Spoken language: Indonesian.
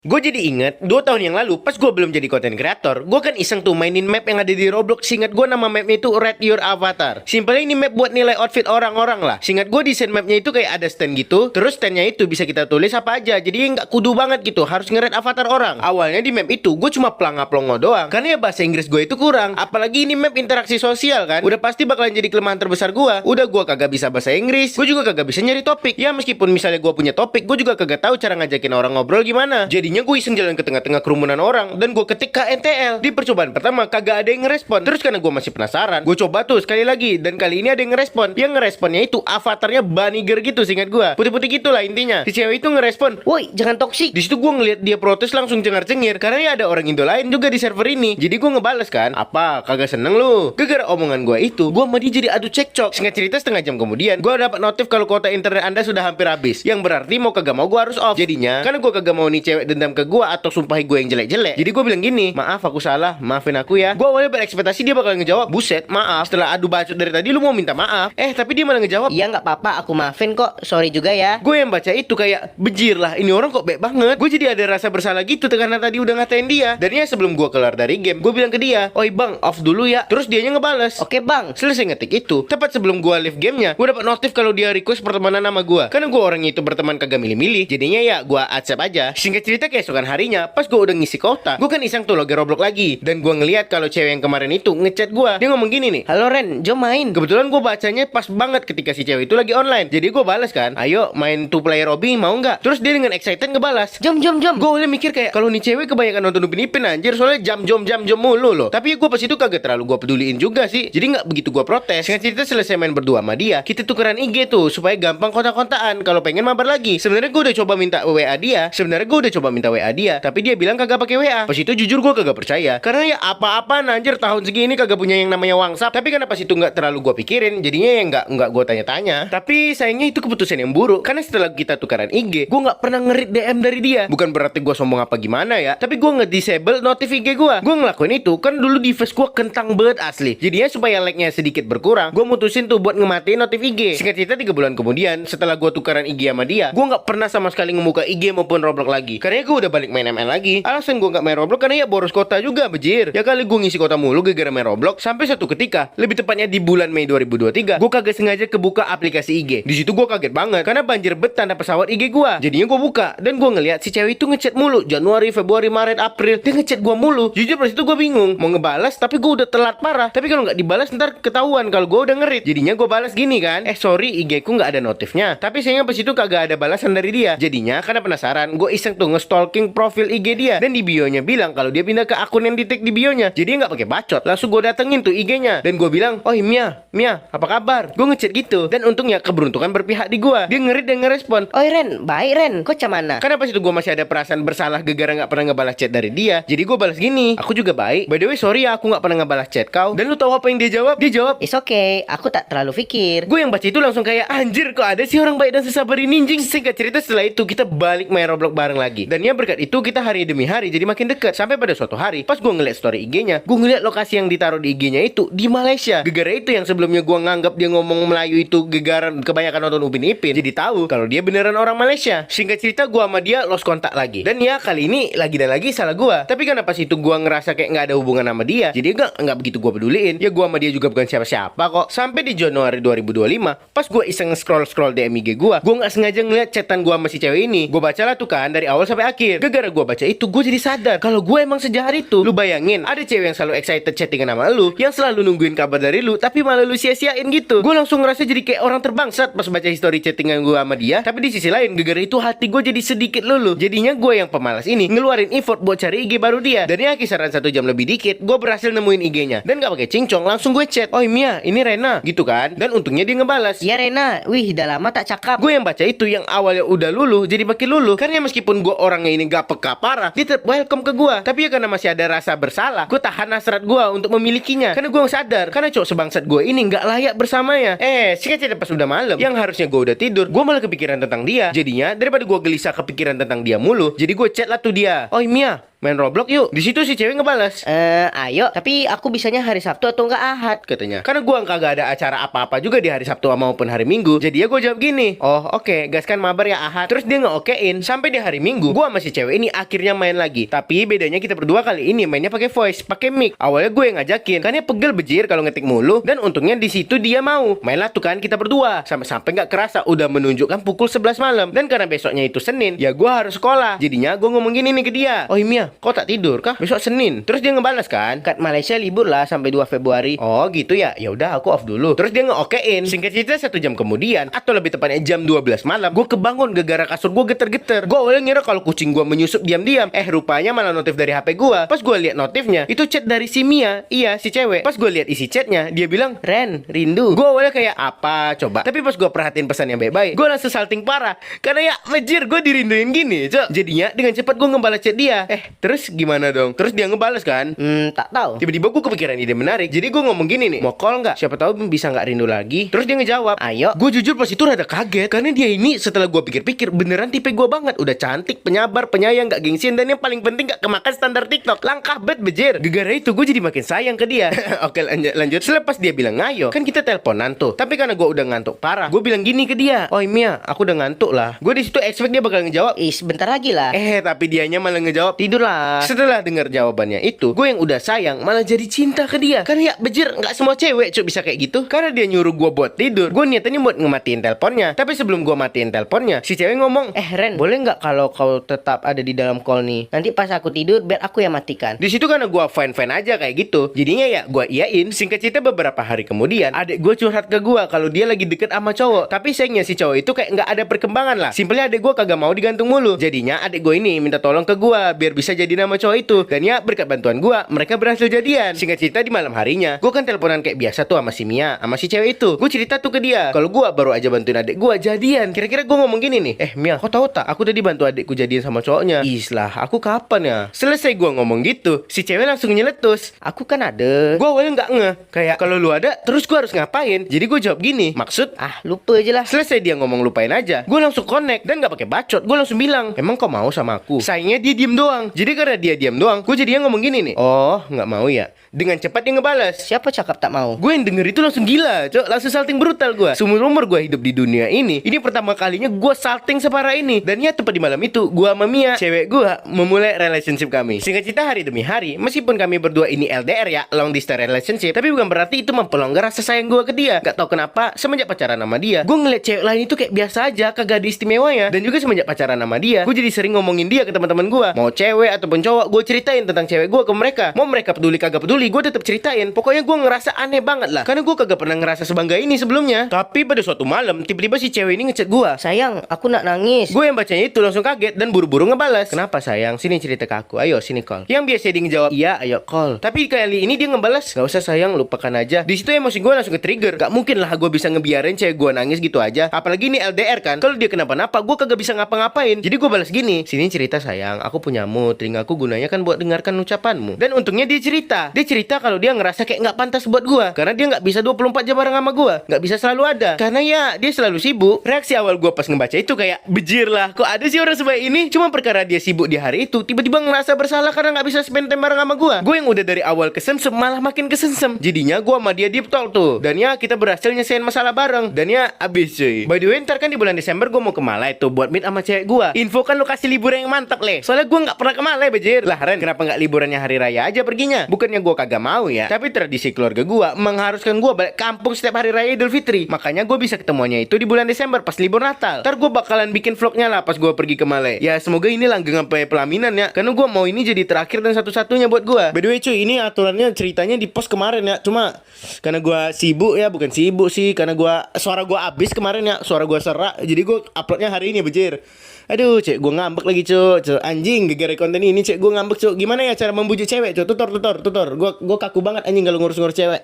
Gue jadi inget 2 tahun yang lalu pas gue belum jadi content creator, gue kan iseng tuh mainin map yang ada di Roblox. Seingat gue nama mapnya itu Rate Your Avatar. Simpelnya ini map buat nilai outfit orang-orang lah. Seingat gue desain mapnya itu kayak ada stand gitu. Terus standnya itu bisa kita tulis apa aja. Jadi nggak kudu banget gitu, harus nge-rate avatar orang. Awalnya di map itu gue cuma pelangap-pelongo doang, karena ya bahasa Inggris gue itu kurang. Apalagi ini map interaksi sosial kan, udah pasti bakalan jadi kelemahan terbesar gue. Udah gue kagak bisa bahasa Inggris, gue juga kagak bisa nyari topik. Ya meskipun misalnya gue punya topik, gue juga kagak tahu cara ngajakin orang ngobrol gimana. Jadinya gue iseng jalan ke tengah-tengah kerumunan orang dan gue ketik KNTL. Di percobaan pertama kagak ada yang ngerespon. Terus karena gue masih penasaran, gue coba tuh sekali lagi, dan kali ini ada yang ngerespon. Yang ngeresponnya itu avatarnya Baniger gitu, seingat gue. Putih-putih gitulah intinya. Si cewek itu ngerespon, "Woi, jangan toksik." Di situ gue ngeliat dia protes langsung cengar-cengir, karena ya ada orang Indo lain juga di server ini. Jadi gue ngebales kan, "Apa, kagak seneng lu?" Gara-gara omongan gue itu, gue sama dia jadi adu cekcok. Singkat cerita setengah jam kemudian, gue dapat notif kalau kuota internet Anda sudah hampir habis. Yang berarti mau kagak mau gue harus off. Jadinya, karena gue kagak mau nih cewek dendam ke gue atau sumpahi gue yang jelek-jelek, jadi gue bilang gini, "Maaf aku salah, maafin aku ya." Gue awalnya berekspektasi dia bakal ngejawab, "Buset, maaf, setelah adu bacot dari tadi lu mau minta maaf." Tapi dia malah ngejawab, "Iya nggak apa-apa, aku maafin kok, sorry juga ya." gue yang baca itu kayak, bejir lah, ini orang kok baik banget. Gue jadi ada rasa bersalah gitu karena tadi udah ngatain dia. Dan ya sebelum gue keluar dari game, gue bilang ke dia, "Oi bang, off dulu ya." Terus dianya ngebales, "Oke bang." Selesai ngetik itu, tepat sebelum gue live gamenya, gue dapat notif kalau dia request pertemanan sama gue. Karena gue orangnya itu berteman kagak milih-milih, jadinya ya gue accept aja. Singkat cerita keesokan harinya, pas gue udah ngisi kota, gue kan iseng tuh login Roblox lagi. Dan gue ngeliat kalau cewek yang kemarin itu ngechat gue. Dia ngomong gini nih, "Halo Ren, jom main." Kebetulan gue bacanya pas banget ketika si cewek itu lagi online. Jadi gue balas kan, "Ayo main 2 player lobby, mau nggak?" Terus dia dengan excited ngebalas, "Jom." Gue udah mikir kayak, kalau nih cewek kebanyakan nonton Upin Ipin anjir, soalnya jam mulu loh. Tapi gue pas itu kagak terlalu gue peduliin juga sih, jadi nggak begitu gue protes. Singkat cerita selesai main berdua sama dia, kita tukeran IG tuh supaya gampang kontak-kontakan kalau pengen mabar lagi. Sebenarnya gue udah coba minta WA dia, tapi dia bilang kagak pakai WA. Pas itu jujur gue kagak percaya, karena ya apa-apa anjir, tahun segini kagak punya yang namanya WhatsApp. Tapi karena pas itu nggak terlalu gue pikirin, jadinya ya nggak gue tanya-tanya. Tapi sayangnya itu keputusan yang buruk, karena setelah kita tukeran IG, gue nggak pernah ngerit DM dari dia. Bukan berarti gue sombong apa gimana ya, tapi gue nge-disable notif IG gue. Gue ngelakuin itu kan dulu device gue kentang banget asli. Jadinya supaya like-nya sedikit berkurang, gue mutusin tuh buat ngematiin notif IG. Singkat cerita 3 bulan kemudian, setelah gue tukeran IG sama dia, gue nggak pernah sama sekali ngebuka IG maupun Roblox lagi, karena gue udah balik main ML lagi. Alasan gue nggak main Roblox karena ya boros kota juga, bejir. Ya kali gue ngisi kota mulu gara-gara main Roblox. Sampai satu ketika, lebih tepatnya di bulan Mei 2023, gue kagak sengaja kebuka aplikasi IG. Di situ gue kaget banget karena banjir bet tanda pesawat IG gue. Jadinya gue buka dan gue ngeliat si cewek itu ngechat mulu. Januari, Februari, Maret, April, dia ngechat gue mulu. Jujur pas itu gue bingung mau ngebalas, tapi gue udah telat parah. Tapi kalau nggak dibalas ntar ketahuan kalau gue udah ngerit. Jadinya gue balas gini kan, "Sorry, IG ku nggak ada notifnya." Tapi sayangnya pas itu kagak ada balasan dari dia. Jadinya karena penasaran, gue iseng tuh nge-stalking profil IG dia, dan di bio-nya bilang kalau dia pindah ke akun yang di-tag di bio-nya. Jadi nggak pakai bacot, langsung gue datengin tuh IG-nya dan gue bilang, "Oh Mia, apa kabar?" Gue ngechat gitu, dan untungnya keberuntungan berpihak di gue. Dia ngerit dan ngerespon, "Oi Ren, baik Ren, kok camana?" karena pas itu gue masih ada perasaan bersalah gara-gara nggak pernah ngebalas chat dari dia. Jadi gue balas gini, "Aku juga baik. By the way, sorry ya aku nggak pernah ngebalas chat kau." Dan lu tahu apa yang dia jawab? Dia jawab, "It's okay, aku tak terlalu pikir." gue yang baca itu langsung kayak, anjir kok ada sih orang baik dan sesabar ini anjing. Singkat cerita setelah itu kita balik main Roblox bareng lagi. Dan ya berkat itu kita hari demi hari jadi makin dekat. Sampai pada suatu hari pas gue ngeliat story IG-nya, gue ngeliat lokasi yang ditaruh di IG-nya itu di Malaysia. Gegara itu yang sebelumnya gue nganggap dia ngomong Melayu itu gegara kebanyakan nonton Upin Ipin, jadi tahu kalau dia beneran orang Malaysia. Singkat cerita gue sama dia lost kontak lagi. Dan ya kali ini lagi dan lagi salah gue. Tapi karena pas itu gue ngerasa kayak nggak ada hubungan sama dia, jadi nggak begitu gue peduliin. Ya gue sama dia juga bukan siapa-siapa kok. Sampai di Januari 2025, pas gue iseng scroll DM IG gue nggak sengaja ngeliat chatan gue sama si cewek ini. Gue bacalah tuh kan dari awal sampai akhir. Gara-gara gue baca itu, gue jadi sadar kalau gue emang sejahat itu. Lu bayangin, ada cewek yang selalu excited chattingan sama lu, yang selalu nungguin kabar dari lu, tapi malah lu sia-siain gitu. Gue langsung ngerasa jadi kayak orang terbangsat pas baca history chattingan gue sama dia. Tapi di sisi lain, gara-gara itu hati gue jadi sedikit luluh. Jadinya gue yang pemalas ini ngeluarin effort buat cari IG baru dia. Dan ya kisaran 1 jam lebih dikit, gue berhasil nemuin IG-nya. Dan gak pakai cincong, langsung gue chat, "Oh Mia, ini Rena," gitu kan. Dan untungnya dia ngebalas, "Iya Rena, wih udah lama tak cakap." Gue yang baca itu yang awalnya udah luluh jadi makin luluh, karena meskipun gue orangnya ini gak peka parah, dia tetap welcome ke gue. Tapi ya karena masih ada rasa bersalah, gue tahan hasrat gue untuk memilikinya. Karena gue sadar, karena cowok sebangsat gue ini gak layak bersamanya. Singkat cerita pas udah malam, yang harusnya gue udah tidur, gue malah kepikiran tentang dia. Jadinya daripada gue gelisah kepikiran tentang dia mulu, jadi gue chat lah tuh dia, "Oh Mia, main Roblox yuk. Di situ si cewek ngebalas. Ayo. Tapi aku bisanya hari Sabtu atau enggak Ahad. Katanya. Karena gua kagak ada acara apa-apa juga di hari Sabtu maupun hari Minggu. Jadi ya gua jawab gini. Oh oke, gaskan mabar ya Ahad. Terus dia nge-okein. Sampai di hari Minggu gua sama si cewek ini akhirnya main lagi. Tapi bedanya kita berdua kali ini mainnya pakai voice, pakai mic. Awalnya gue yang ngajakin. Kan dia pegel bejir kalau ngetik mulu. Dan untungnya di situ dia mau. Mainlah tuh kan kita berdua. Sampai-sampai nggak kerasa udah menunjukkan pukul 11 malam. Dan karena besoknya itu Senin, ya gue harus sekolah. Jadinya gue ngomong gini nih ke dia. Oh Mia, kau tak tidur kah? Besok Senin. Terus dia ngebalas kan. Kat Malaysia libur lah sampai 2 Februari. Oh gitu ya. Ya udah aku off dulu. Terus dia nge-okein. Singkat cerita 1 jam kemudian, atau lebih tepatnya jam 12 malam, gue kebangun gara-gara kasur gue geter-geter. Gue awalnya ngira kalau kucing gue menyusup diam-diam. Rupanya malah notif dari HP gue. Pas gue lihat notifnya, itu chat dari si Mia. Iya, si cewek. Pas gue lihat isi chatnya, dia bilang, Ren, rindu. Gue awalnya kayak apa coba. Tapi pas gue perhatiin pesannya baik-baik, gue langsung salting parah. Karena ya mejir gue dirinduin gini, cok. Jadinya dengan cepat gue ngebalas chat dia. Terus gimana dong? Terus dia ngebalas kan? Tak tahu. Tiba-tiba gue kepikiran ide menarik. Jadi gue ngomong gini nih, mau call nggak? Siapa tahu bisa nggak rindu lagi. Terus dia ngejawab, Ayo. Gue jujur pas itu rada kaget. Karena dia ini setelah gue pikir-pikir beneran tipe gue banget. Udah cantik, penyabar, penyayang, gak gengsian. Dan yang paling penting gak kemakan standar TikTok. Langkah bet bejir. Gara-gara itu gue jadi makin sayang ke dia. Oke lanjut. Selepas dia bilang ngayo, kan kita teleponan tuh. Tapi karena gue udah ngantuk parah, gue bilang gini ke dia, oh Mia, aku udah ngantuk lah. Gue di situ expect dia bakal ngejawab, Sebentar lagi lah. tapi dianya malah ngejawab, Tidur lah. setelah dengar jawabannya itu, gue yang udah sayang malah jadi cinta ke dia. Karena ya bejir, nggak semua cewek bisa kayak gitu. Karena dia nyuruh gue buat tidur, gue niatnya buat ngematiin teleponnya. Tapi sebelum gue matiin teleponnya, si cewek ngomong, Ren, boleh nggak kalau kau tetap ada di dalam call nih? Nanti pas aku tidur, biar aku yang matikan. di situ karena gue fine-fine aja kayak gitu. Jadinya ya gue iyain. Singkat cerita beberapa hari kemudian, adik gue curhat ke gue kalau dia lagi deket sama cowok. Tapi sayangnya si cowok itu kayak nggak ada perkembangan lah. Simpelnya adik gue kagak mau digantung mulu. Jadinya adik gue ini minta tolong ke gue biar bisa jadi nama cowok itu. Dan ya berkat bantuan gue, mereka berhasil jadian. Singkat cerita di malam harinya, gue kan teleponan kayak biasa tuh sama si Mia, sama si cewek itu. Gue cerita tuh ke dia kalau gue baru aja bantuin adik gue jadian. Kira-kira gue ngomong gini nih, Mia, kau tahu tak? Aku udah dibantu adikku jadian sama cowoknya. Islah, aku kapan ya? Selesai gue ngomong gitu, si cewek langsung nyeletus. Aku kan ada. Gue awalnya nggak ngeh, kayak kalau lu ada, terus gue harus ngapain? Jadi gue jawab gini, maksud? Lupa aja lah. Selesai dia ngomong lupain aja, gue langsung connect dan nggak pakai bacot. Gue langsung bilang, emang kau mau sama aku? Sayangnya dia diem doang. Jadi karena dia diem doang, gue jadinya ngomong gini nih, oh nggak mau ya? Dengan cepat dia ngebalas, Siapa cakap tak mau? gue yang denger itu langsung gila, cok. Langsung salting brutal gue. Seumur umur gue hidup di dunia ini pertama kalinya gue salting separah ini. Dan ya tepat di malam itu, gue sama Mia, cewek gue, memulai relationship kami. Singkat cerita hari demi hari, meskipun kami berdua ini LDR ya, long distance relationship, tapi bukan berarti itu memperlonggar rasa sayang gue ke dia. Gak tau kenapa, semenjak pacaran sama dia, gue ngeliat cewek lain itu kayak biasa aja, kagak ada istimewanya. Dan juga semenjak pacaran sama dia, gue jadi sering ngomongin dia ke teman-teman gue. Mau cewek ataupun cowok, gue ceritain tentang cewek gue ke mereka. Mau mereka peduli kagak peduli, gue tetap ceritain. Pokoknya gue ngerasa aneh banget lah, karena gue kagak pernah ngerasa sebangga ini sebelumnya. Tapi pada suatu malam, tiba-tiba si cewek ini ngechat gue, Sayang, aku nak nangis. gue yang bacanya itu langsung kaget dan buru-buru ngebalas. Kenapa sayang? Sini cerita ke aku. Ayo sini call. Yang biasa dia ngejawab, iya ayo call. Tapi kali ini dia ngebalas, gak usah sayang, lupakan aja. Di situ emosi gue langsung ke-trigger. Gak mungkin lah gue bisa ngebiarin cewek gue nangis gitu aja. Apalagi ini LDR kan. Kalau dia kenapa-napa, gue kagak bisa ngapa-ngapain. Jadi gue balas gini, sini cerita sayang, aku punya mood. Telingaku gunanya kan buat dengarkan ucapanmu. Dan untungnya dia cerita. Dia cerita kalau dia ngerasa kayak gak pantas buat gue, karena dia gak bisa 24 jam bareng sama gue. Gak bisa selalu ada. Karena ya dia selalu sibuk. Reaksi awal gue pas ngebaca itu kayak bejir lah. Kok ada sih orang sebaik ini? Cuma perkara dia sibuk di hari itu, tiba-tiba ngerasa bersalah karena gak bisa spend time bareng sama gue. Gue yang udah dari awal kesensem malah makin kesensem. Jadinya gue sama dia deep talk tuh. Dan ya kita berhasil nyelesain masalah bareng. Dan ya abis cuy. By the way, ntar kan di bulan Desember gue mau ke Malai tuh buat meet sama cewek gue. Info kan lokasi liburan yang mantap leh. Soalnya gue gak pernah ke Malai bejir. Lah Ren, kenapa gak liburannya hari raya aja perginya? Bukannya gue kagak mau ya, tapi tradisi keluarga gue mengharuskan gue balik kampung setiap hari raya Idul Fitri. Makanya gue bisa ketemuannya itu di bulan Desember pas libur Natal. Ntar gue bakalan bikin vlognya lah pas gue pergi ke Malai. Ya semoga ini langgeng sampai pelaminan ya, karena gue mau ini jadi terakhir dan satu-satunya buat gue. By the way cuy, ini aturannya ceritanya di post kemarin ya. Cuma karena gue sibuk ya, bukan sibuk sih, karena suara gue abis kemarin ya, suara gue serak. Jadi gue uploadnya hari ini bejir. Aduh cek gue ngambek lagi cuk. Anjing gara-gara konten ini cek gue ngambek cuk. Gimana ya cara membujuk cewek cuk? Tutor. Gue kaku banget anjing kalau ngurus-ngurus cewek.